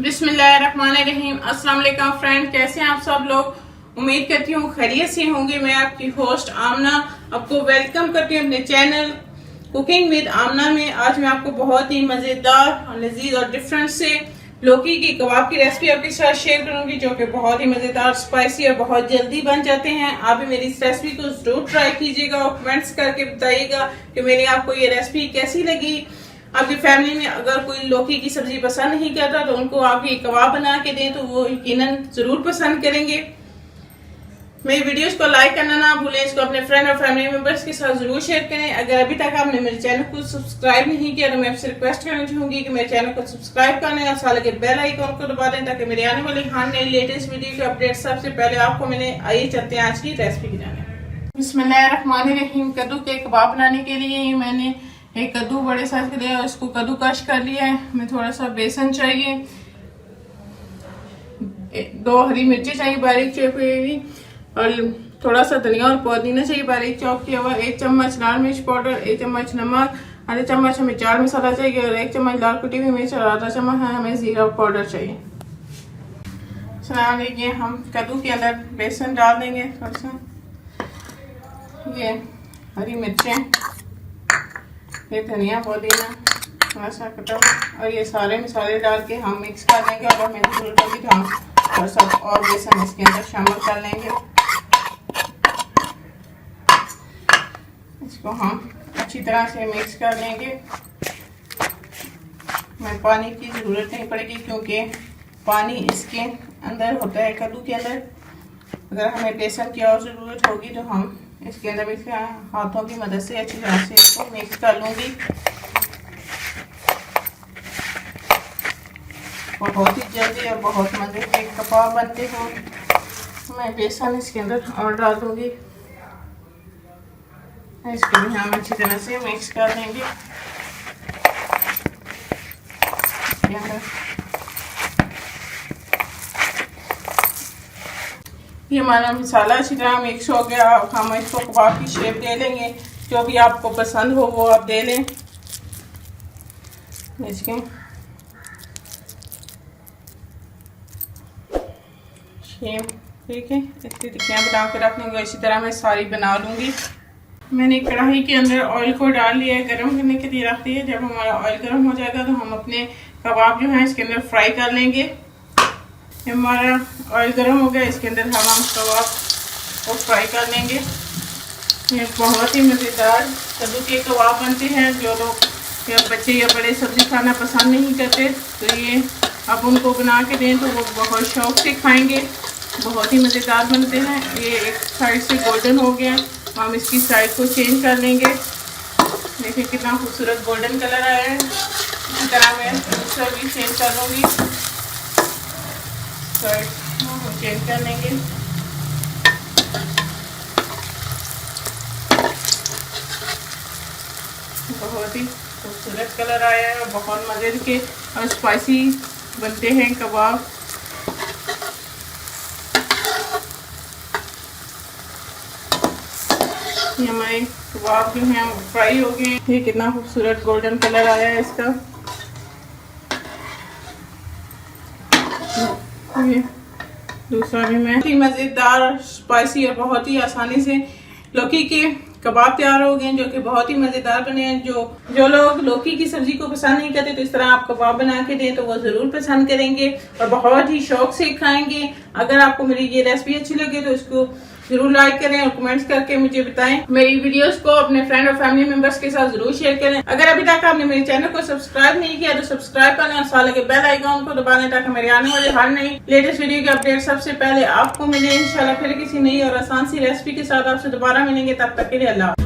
बिस्मिल्लाहिर्रहमानिर्रहीम। अस्सलाम वालेकुम फ्रेंड, कैसे हैं आप सब लोग। उम्मीद करती हूँ खैरियत से होंगे। मैं आपकी होस्ट आमना आपको वेलकम करती हूँ अपने चैनल कुकिंग विद आमना में। आज मैं आपको बहुत ही मज़ेदार और लजीज और डिफरेंट से लौकी की कबाब की रेसिपी आपके साथ शेयर करूंगी, जो कि बहुत ही मज़ेदार, स्पाइसी और बहुत जल्दी बन जाते हैं। आप भी मेरी इस रेसिपी को जरूर ट्राई कीजिएगा और कमेंट्स करके बताइएगा कि मेरी आपको ये रेसिपी कैसी लगी। आपकी फैमिली में अगर कोई लौकी की सब्जी पसंद नहीं करता तो उनको आप ये कबाब बना के दें तो वो यकीनन जरूर पसंद करेंगे। मेरी वीडियोस को लाइक करना ना भूलें, इसको अपने फ्रेंड और फैमिली मेंबर्स के साथ जरूर शेयर करें। अगर अभी तक आपने मेरे चैनल को सब्सक्राइब नहीं किया तो मैं आपसे रिक्वेस्ट करना चाहूंगी कि मेरे चैनल को सब्सक्राइब करने और साथ लगे बेल आइकन को दबा दें ताकि मेरे आने वाली हर नई लेटेस्ट वीडियो के अपडेट सबसे पहले आपको मिले। आइए चलते हैं आज की रेसिपी की जाने। बिस्मिल्लाहिर्रहमानिर्रहीम। कद्दू के कबाब बनाने के लिए मैंने एक कद्दू बड़े साइज के लिया, इसको कद्दू कश कर लिया है। हमें थोड़ा सा बेसन चाहिए, 2 हरी मिर्ची चाहिए बारीक चॉप हुई, और थोड़ा सा धनिया और पुदीना चाहिए बारीक चॉप किया हुआ, 1 चम्मच लाल मिर्च पाउडर, 1 चम्मच नमक, आधा चम्मच हमें चाट मसाला चाहिए और 1 चम्मच लाल कुटी हुई मिर्च और आधा चम्मच हमें जीरा पाउडर चाहिए। चलिए हम कद्दू के अंदर बेसन डाल देंगे। थोड़ा सा ये हरी मिर्चें, ये धनिया पुदीना थोड़ा सा कटा और ये सारे मसाले डाल के हम मिक्स कर देंगे। और हमें जरूरत होगी तो हम थोड़ा सा और बेसन इसके अंदर शामिल कर लेंगे। इसको हम अच्छी तरह से मिक्स कर लेंगे। हमें पानी की ज़रूरत नहीं पड़ेगी क्योंकि पानी इसके अंदर होता है कद्दू के अंदर। अगर हमें बेसन की और ज़रूरत होगी तो हम इसके अंदर भी हाथों की मदद से अच्छी तरह से इसको मिक्स कर लूँगी। बहुत ही जल्दी और बहुत मज़े के कबाब बनते हो। मैं बेसन इसके अंदर और डाल दूँगी, इसको भी हम अच्छी तरह से मिक्स कर देंगे। ये हमारा मसाला अच्छी तरह मिक्स हो गया। हम इसको कबाब की शेप दे लेंगे, जो भी आपको पसंद हो वो आप दे लें। इसके शेप ठीक है, इतनी टिक्कियाँ बना के रख लूँगी। इसी तरह मैं सारी बना लूँगी। मैंने कढ़ाई के अंदर ऑयल को डाल लिया है, गर्म करने के लिए रख दिया। जब हमारा ऑयल गर्म हो जाएगा तो हम अपने कबाब जो है इसके अंदर फ्राई कर लेंगे। हमारा ऑयल गर्म हो गया, इसके अंदर हम कबाब को फ्राई कर लेंगे। ये बहुत ही मज़ेदार कद्दू के कबाब बनते हैं। जो लोग या बच्चे या बड़े सब्ज़ी खाना पसंद नहीं करते तो ये आप उनको बना के दें तो वो बहुत शौक़ से खाएंगे। बहुत ही मज़ेदार बनते हैं। ये एक साइड से गोल्डन हो गया, हम इसकी साइड को चेंज कर लेंगे। देखिए कितना खूबसूरत गोल्डन कलर आया है। इसी तरह मैं दूसरा भी चेंज कर लूँगी, साइड को चेंज कर लेंगे। बहुत ही खूबसूरत कलर आया है, बहुत मज़े के और स्पाइसी बनते हैं कबाब। ये हमारे कबाब जो हैं फ्राई हो गए। ये कितना खूबसूरत गोल्डन कलर आया है इसका। ये दूसरा भी मैं मज़ेदार, स्पाइसी और बहुत ही आसानी से लौकी के कबाब तैयार हो गए, जो कि बहुत ही मज़ेदार बने हैं। जो लोग लौकी की सब्जी को पसंद नहीं करते तो इस तरह आप कबाब बना के दें तो वो ज़रूर पसंद करेंगे और बहुत ही शौक से खाएंगे। अगर आपको मेरी ये रेसिपी अच्छी लगे तो इसको जरूर लाइक करें और कमेंट्स करके मुझे बताएं। मेरी वीडियोस को अपने फ्रेंड और फैमिली मेंबर्स के साथ जरूर शेयर करें। अगर अभी तक आपने मेरे चैनल को सब्सक्राइब नहीं किया तो सब्सक्राइब करें और साथ लगे बेल आइकन को दबा दें ताकि मेरे आने वाले हर नई लेटेस्ट वीडियो के अपडेट सबसे पहले आपको मिले। इंशाल्लाह फिर किसी नई और आसान सी रेसिपी के साथ आपसे दोबारा मिलेंगे। तब तक के लिए अल्लाह।